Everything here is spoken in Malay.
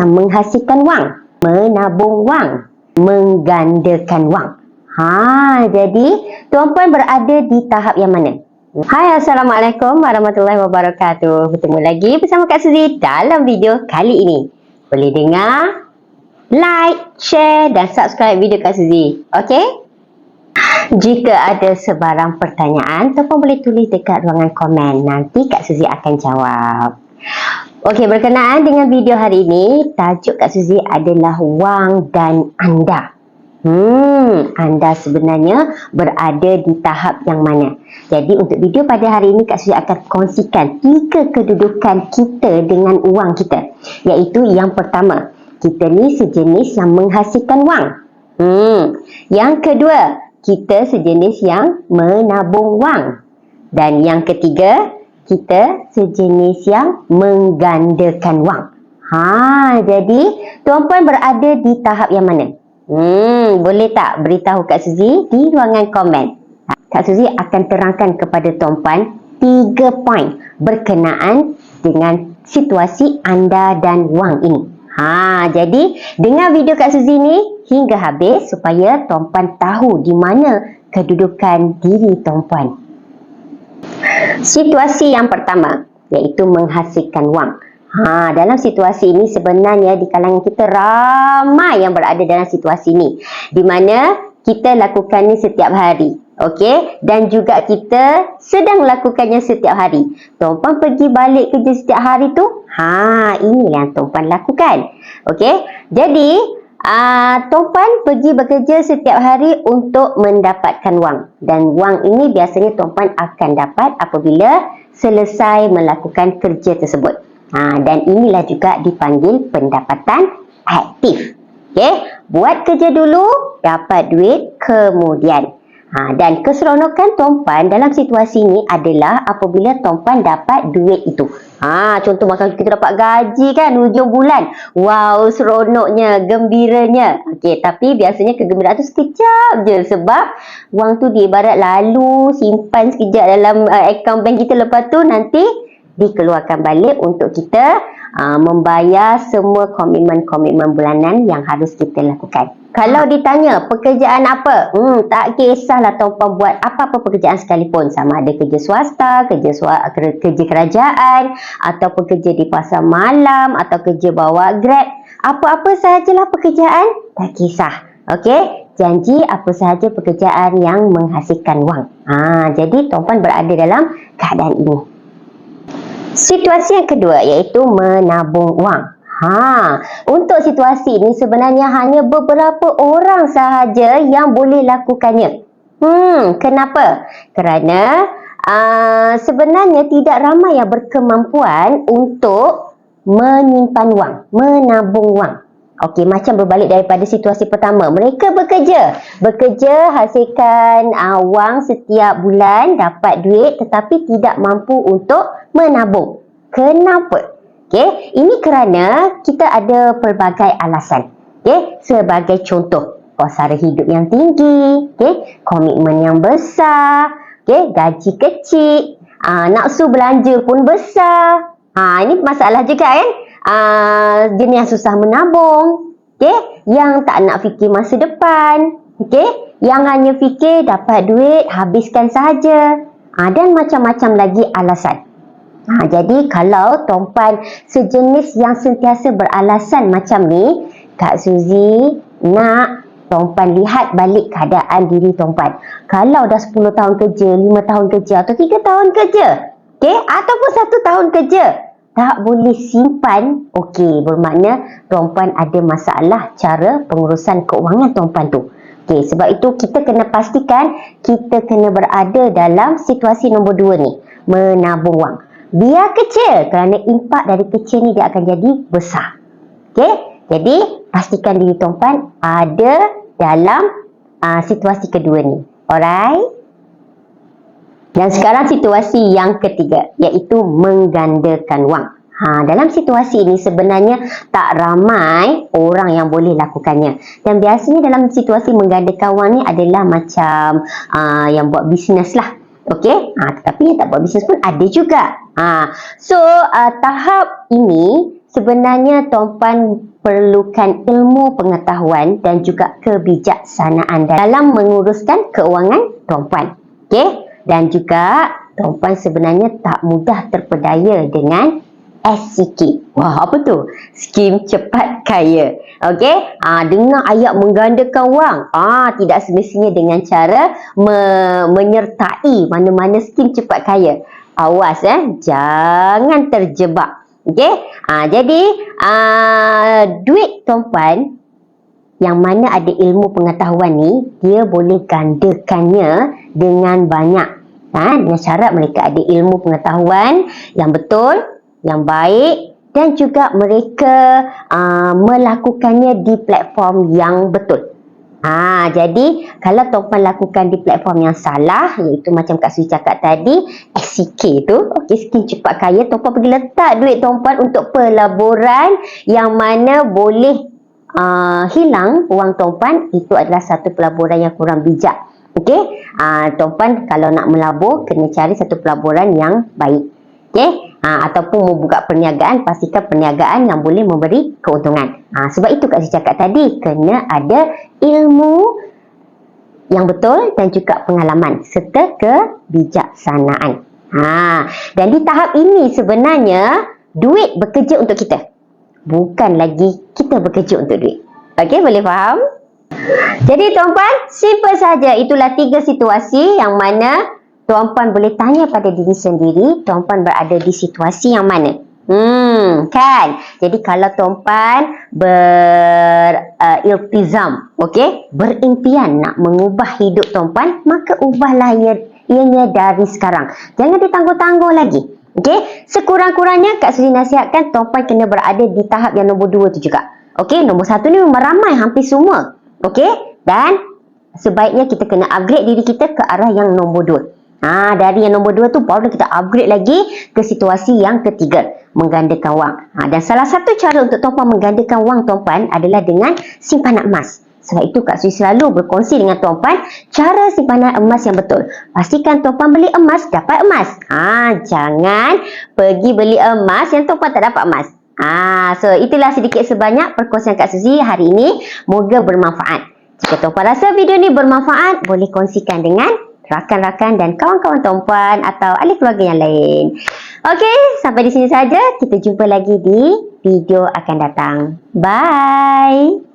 yang menghasilkan wang, menabung wang, menggandakan wang. Jadi tuan-puan berada di tahap yang mana? Hai, Assalamualaikum warahmatullahi wabarakatuh. Bertemu lagi bersama Kak Suzy dalam video kali ini. Boleh dengar, like, share dan subscribe video Kak Suzy. Okey? Jika ada sebarang pertanyaan, tuan-puan boleh tulis dekat ruangan komen. Nanti Kak Suzy akan jawab. Okey, berkenaan dengan video hari ini, tajuk Kak Suzy adalah wang dan anda. Anda sebenarnya berada di tahap yang mana? Jadi untuk video pada hari ini Kak Suzy akan kongsikan 3 kedudukan kita dengan wang kita. Iaitu yang pertama, kita ni sejenis yang menghasilkan wang. Yang kedua, kita sejenis yang menabung wang. Dan yang ketiga, kita sejenis yang menggandakan wang. Jadi tuan-puan berada di tahap yang mana? Boleh tak beritahu Kak Suzy di ruangan komen? Kak Suzy akan terangkan kepada tuan-puan 3 poin berkenaan dengan situasi anda dan wang ini. Jadi dengar video Kak Suzy ni hingga habis supaya tuan-puan tahu di mana kedudukan diri tuan-puan. Situasi yang pertama iaitu menghasilkan wang. Dalam situasi ini sebenarnya di kalangan kita ramai yang berada dalam situasi ini, di mana kita lakukan ni setiap hari. Okey, dan juga kita sedang lakukannya setiap hari. Tuan-puan pergi balik kerja setiap hari tu, inilah yang tuan-puan lakukan. Okey, jadi tuan-puan pergi bekerja setiap hari untuk mendapatkan wang. Dan wang ini biasanya tuan-puan akan dapat apabila selesai melakukan kerja tersebut. Dan inilah juga dipanggil pendapatan aktif. Okey, buat kerja dulu, dapat duit kemudian. Dan keseronokan tuan-puan dalam situasi ini adalah apabila tuan-puan dapat duit itu. Contoh macam kita dapat gaji kan hujung bulan. Wow, seronoknya, gembiranya. Okey, tapi biasanya kegembiraan tu sekejap je sebab wang tu diibarat lalu, simpan sekejap dalam akaun bank kita, lepas tu nanti dikeluarkan balik untuk kita membayar semua komitmen-komitmen bulanan yang harus kita lakukan. Kalau ditanya pekerjaan apa, tak kisahlah tuan-puan buat apa-apa pekerjaan sekalipun, sama ada kerja swasta, kerja kerajaan, ataupun kerja di pasar malam, atau kerja bawa Grab, apa-apa sahajalah pekerjaan, tak kisah. Okey, janji apa sahaja pekerjaan yang menghasilkan wang. Jadi tuan-puan berada dalam keadaan ini. Situasi yang kedua iaitu menabung wang. Untuk situasi ini sebenarnya hanya beberapa orang sahaja yang boleh lakukannya. Kenapa? Kerana sebenarnya tidak ramai yang berkemampuan untuk menyimpan wang, menabung wang. Okey, macam berbalik daripada situasi pertama. Mereka bekerja hasilkan wang setiap bulan, dapat duit tetapi tidak mampu untuk menabung. Kenapa? Okey, ini kerana kita ada pelbagai alasan. Okey, sebagai contoh, kos sara hidup yang tinggi, okey, komitmen yang besar, okey, gaji kecil, nafsu belanja pun besar. Ini masalah juga kan? Jenis yang susah menabung, yang tak nak fikir masa depan, yang hanya fikir dapat duit, habiskan sahaja, dan macam-macam lagi alasan. Jadi kalau tuan-puan sejenis yang sentiasa beralasan macam ni, Kak Suzy nak tuan-puan lihat balik keadaan diri tuan-puan. Kalau dah 10 tahun kerja, 5 tahun kerja atau 3 tahun kerja, ataupun 1 tahun kerja, tak boleh simpan, bermakna tuan-puan ada masalah cara pengurusan keuangan tuan-puan tu. Sebab itu kita kena pastikan kita kena berada dalam situasi nombor 2 ni, menabung wang. Biar kecil kerana impak dari kecil ni dia akan jadi besar. Jadi pastikan diri tuan-puan ada dalam situasi kedua ni. Alright? Dan sekarang situasi yang ketiga iaitu menggandakan wang. Dalam situasi ini sebenarnya tak ramai orang yang boleh lakukannya. Dan biasanya dalam situasi menggandakan wang ni adalah macam yang buat bisnes lah. Tetapi yang tak buat bisnes pun ada juga. So tahap ini sebenarnya tuan-puan perlukan ilmu pengetahuan dan juga kebijaksanaan dalam menguruskan keuangan tuan-puan. Okey? Dan juga tuan-puan sebenarnya tak mudah terpedaya dengan SCK. Wah, apa tu? Skim cepat kaya. Okey? Dengar ayat menggandakan wang. Tidak semestinya dengan cara menyertai mana-mana skim cepat kaya. Awas jangan terjebak. Okey? Jadi duit tuan-puan yang mana ada ilmu pengetahuan ni, dia boleh gandakannya dengan banyak. Dengan syarat mereka ada ilmu pengetahuan yang betul, yang baik, dan juga mereka melakukannya di platform yang betul. Jadi kalau tuan-puan lakukan di platform yang salah, iaitu macam Kak Sui cakap tadi, SCK tu, skim cepat kaya, tuan-puan pergi letak duit tuan-puan untuk pelaburan yang mana boleh hilang wang tuan-puan, itu adalah satu pelaburan yang kurang bijak. Okey, tuan-puan kalau nak melabur kena cari satu pelaburan yang baik. Okey, ataupun membuka perniagaan, pastikan perniagaan yang boleh memberi keuntungan. Sebab itu Kak Sui cakap tadi, kena ada ilmu yang betul dan juga pengalaman serta kebijaksanaan. Dan di tahap ini sebenarnya duit bekerja untuk kita, bukan lagi kita bekerja untuk duit. Okey, boleh faham? Jadi tuan-puan, simple saja. Itulah 3 situasi yang mana tuan-puan boleh tanya pada diri sendiri, tuan-puan berada di situasi yang mana? Kan? Jadi kalau tuan-puan beriltizam, berimpian nak mengubah hidup tuan-puan, maka ubahlah ianya dari sekarang. Jangan ditangguh-tangguh lagi. Okey, sekurang-kurangnya Kak Sui nasihatkan tuan-puan kena berada di tahap yang nombor 2 tu juga. Okey, nombor 1 ni memang ramai, hampir semua. Okey, dan sebaiknya kita kena upgrade diri kita ke arah yang nombor 2. Dari yang nombor 2 tu baru kita upgrade lagi ke situasi yang ketiga, menggandakan wang. Dan salah satu cara untuk tuan-puan menggandakan wang tuan-puan adalah dengan simpanan emas. Sebab itu Kak Sui selalu berkongsi dengan tuan-puan cara simpanan emas yang betul. Pastikan tuan-puan beli emas, dapat emas. Jangan pergi beli emas yang tuan-puan tak dapat emas. So itulah sedikit sebanyak perkongsian Kak Suzy hari ini. Moga bermanfaat. Jika tuan-puan rasa video ni bermanfaat, boleh kongsikan dengan rakan-rakan dan kawan-kawan tuan-puan atau ahli keluarga yang lain. Okey, sampai di sini saja. Kita jumpa lagi di video akan datang. Bye!